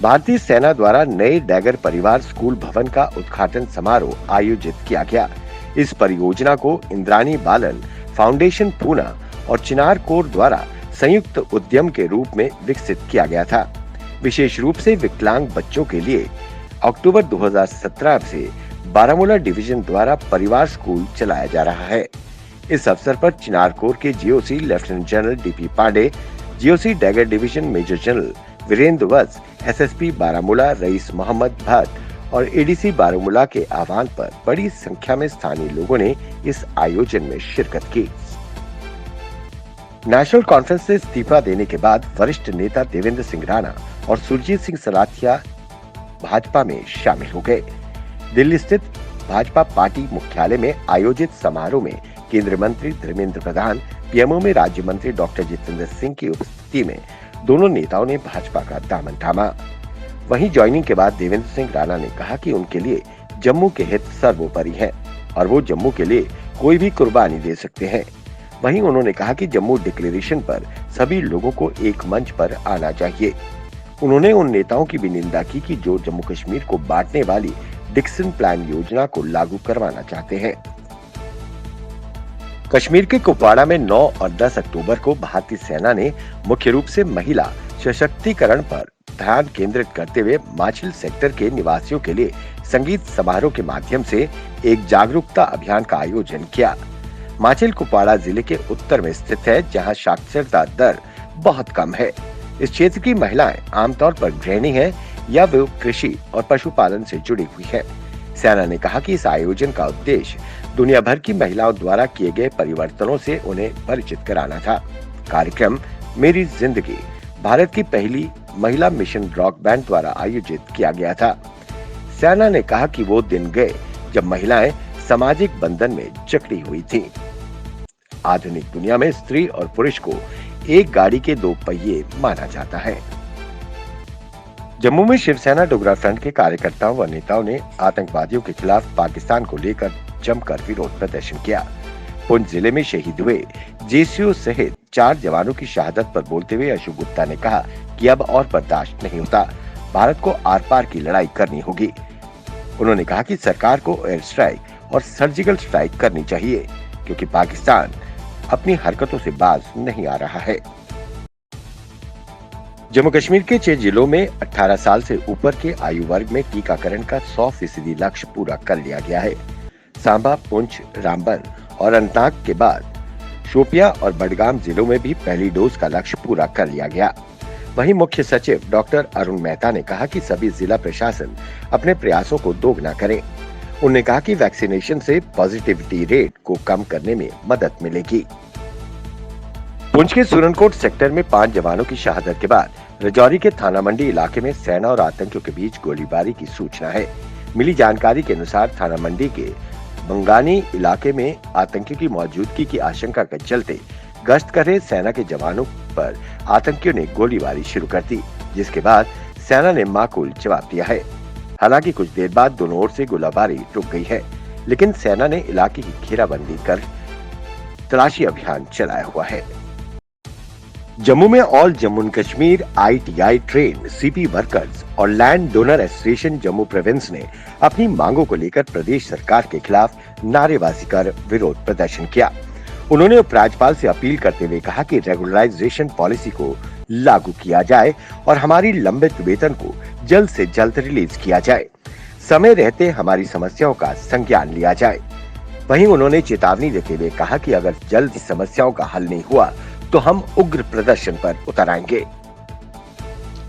भारतीय सेना द्वारा नए डैगर परिवार स्कूल भवन का उद्घाटन समारोह आयोजित किया गया। इस परियोजना को इंद्राणी बालन फाउंडेशन पूना और चिनार कोर द्वारा संयुक्त उद्यम के रूप में विकसित किया गया था। विशेष रूप से विकलांग बच्चों के लिए अक्टूबर 2017 से बारामूला डिवीजन द्वारा परिवार स्कूल चलाया जा रहा है। इस अवसर पर चिनार कोर के GOC lieutenant general DP Pandey, GOC Dagger Division major general Virendra Vats, SSP Baramulla Rayees Mohammad Bhat और एडीसी बारामूला के आह्वान पर बड़ी संख्या में स्थानीय लोगों ने इस आयोजन में शिरकत की। नेशनल कॉन्फ्रेंस से इस्तीफा देने के बाद वरिष्ठ नेता देवेंद्र सिंह राणा और सुरजीत सिंह सलाथिया भाजपा में शामिल हो गए। दिल्ली स्थित भाजपा पार्टी मुख्यालय में आयोजित समारोह में केंद्रीय मंत्री धर्मेंद्र प्रधान, पीएमओ में राज्य मंत्री डॉक्टर जितेंद्र सिंह की उपस्थिति में दोनों नेताओं ने भाजपा का दामन थामा। वहीं ज्वाइनिंग के बाद देवेंद्र सिंह राणा ने कहा कि उनके लिए जम्मू के हित सर्वोपरि हैं और वो जम्मू के लिए कोई भी कुर्बानी दे सकते हैं। वहीं उन्होंने कहा कि जम्मू डिक्लेरेशन पर सभी लोगों को एक मंच पर आना चाहिए। उन्होंने उन नेताओं की भी निंदा की कि जो जम्मू कश्मीर को बांटने वाली डिक्सन प्लान योजना को लागू करवाना चाहते हैं। कश्मीर के कुपवाड़ा में 9 और 10 अक्टूबर को भारतीय सेना ने मुख्य रूप से महिला सशक्तिकरण पर ध्यान केंद्रित करते हुए माछिल सेक्टर के निवासियों के लिए संगीत समारोह के माध्यम से एक जागरूकता अभियान का आयोजन किया। माछिल कुपवाड़ा जिले के उत्तर में स्थित है, जहां साक्षरता दर बहुत कम है। इस क्षेत्र की महिलाएं आमतौर पर गृहिणी हैं या वे कृषि और पशुपालन से जुड़ी हुई है। सेना ने कहा कि इस आयोजन का उद्देश्य दुनिया भर की महिलाओं द्वारा किए गए परिवर्तनों से उन्हें परिचित कराना था। कार्यक्रम मेरी जिंदगी भारत की पहली महिला मिशन रॉक बैंड द्वारा आयोजित किया गया था। सेना ने कहा कि वो दिन गए जब महिलाएं सामाजिक बंधन में जकड़ी हुई थीं। आधुनिक दुनिया में स्त्री और पुरुष को एक गाड़ी के 2 पहिए माना जाता है। जम्मू में शिवसेना डोगरा फ्रंट के कार्यकर्ताओं व नेताओं ने आतंकवादियों के खिलाफ पाकिस्तान को लेकर जमकर विरोध प्रदर्शन किया। पुंछ जिले में शहीद हुए जेसीओ सहित 4 जवानों की शहादत पर बोलते हुए अशोक गुप्ता ने कहा कि अब और बर्दाश्त नहीं होता, भारत को आर पार की लड़ाई करनी होगी। उन्होंने कहा कि सरकार को एयर स्ट्राइक और सर्जिकल स्ट्राइक करनी चाहिए, क्योंकि पाकिस्तान अपनी हरकतों से बाज नहीं आ रहा है। जम्मू कश्मीर के 6 जिलों में 18 साल से ऊपर के आयु वर्ग में टीकाकरण का 100% लक्ष्य पूरा कर लिया गया है। सांबा, पुंछ, रामबन और अनंतनाग के बाद शोपियां और बडगाम जिलों में भी पहली डोज का लक्ष्य पूरा कर लिया गया। वहीं मुख्य सचिव डॉक्टर अरुण मेहता ने कहा कि सभी जिला प्रशासन अपने प्रयासों को दोगुना करें। उन्होंने कहा कि वैक्सीनेशन से पॉजिटिविटी रेट को कम करने में मदद मिलेगी। पुंछ के सुरनकोट सेक्टर में 5 जवानों की शहादत के बाद रजौरी के थाना मंडी इलाके में सेना और आतंकियों के बीच गोलीबारी की सूचना है। मिली जानकारी के अनुसार थाना मंडी के बंगानी इलाके में आतंकियों की मौजूदगी की आशंका के चलते गश्त कर रहे सेना के जवानों पर आतंकियों ने गोलीबारी शुरू कर दी, जिसके बाद सेना ने माकूल जवाब दिया है। हालांकि कुछ देर बाद दोनों ओर से गोलीबारी रुक गई है, लेकिन सेना ने इलाके की घेराबंदी कर तलाशी अभियान चलाया हुआ है। जम्मू में all Jammu and Kashmir ITI train CP workers और land donor association Jammu province ने अपनी मांगों को लेकर प्रदेश सरकार के खिलाफ नारेबाजी कर विरोध प्रदर्शन किया। उन्होंने उपराज्यपाल से अपील करते हुए कहा कि रेगुलराइजेशन पॉलिसी को लागू किया जाए और हमारी लंबित वेतन को जल्द से जल्द रिलीज किया जाए। समय रहते हमारी समस्याओं का संज्ञान लिया जाए। वहीं उन्होंने चेतावनी देते हुए कहा कि अगर जल्द समस्याओं का हल नहीं हुआ तो हम उग्र प्रदर्शन पर उतर आएंगे।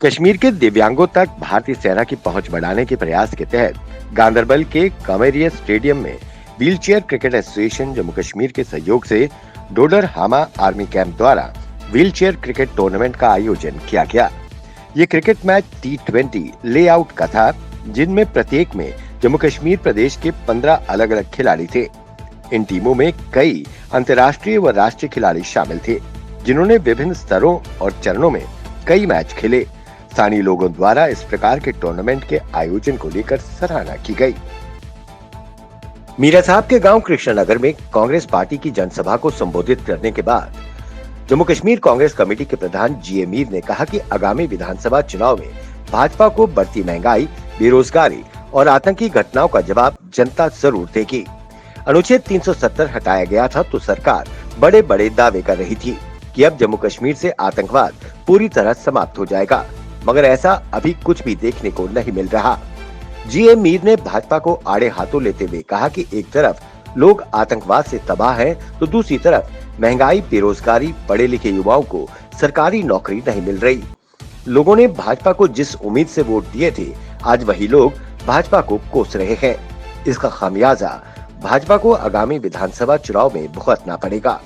कश्मीर के दिव्यांगों तक भारतीय सेना की पहुंच बढ़ाने के प्रयास के तहत गांदरबल के कमेरिया स्टेडियम में wheelchair cricket association Jammu Kashmir के सहयोग से डोडर हामा आर्मी कैंप द्वारा व्हीलचेयर क्रिकेट टूर्नामेंट का आयोजन किया गया। ये क्रिकेट मैच T20 लेआउट का था, जिनमें प्रत्येक में जम्मू कश्मीर प्रदेश के 15 अलग अलग खिलाड़ी थे। इन टीमों में कई अंतर्राष्ट्रीय व राष्ट्रीय खिलाड़ी शामिल थे, जिन्होंने विभिन्न स्तरों और चरणों में कई मैच खेले। स्थानीय लोगों द्वारा इस प्रकार के टूर्नामेंट के आयोजन को लेकर सराहना की गई। मीरा साहब के गांव कृष्णनगर में कांग्रेस पार्टी की जनसभा को संबोधित करने के बाद जम्मू कश्मीर कांग्रेस कमेटी के प्रधान GA मीर ने कहा कि आगामी विधानसभा चुनाव में भाजपा को बढ़ती महंगाई, बेरोजगारी और आतंकी घटनाओं का जवाब जनता जरूर देगी। अनुच्छेद 370 हटाया गया था तो सरकार बड़े बड़े दावे कर रही थी कि अब जम्मू कश्मीर से आतंकवाद पूरी तरह समाप्त हो जाएगा, मगर ऐसा अभी कुछ भी देखने को नहीं मिल रहा। जीएम मीर ने भाजपा को आड़े हाथों लेते हुए कहा कि एक तरफ लोग आतंकवाद से तबाह हैं, तो दूसरी तरफ महंगाई, बेरोजगारी, पढ़े लिखे युवाओं को सरकारी नौकरी नहीं मिल रही। लोगों ने भाजपा को जिस उम्मीद से वोट दिए थे, आज वही लोग भाजपा को कोस रहे हैं। इसका खामियाजा भाजपा को आगामी विधानसभा चुनाव में भुगतना पड़ेगा।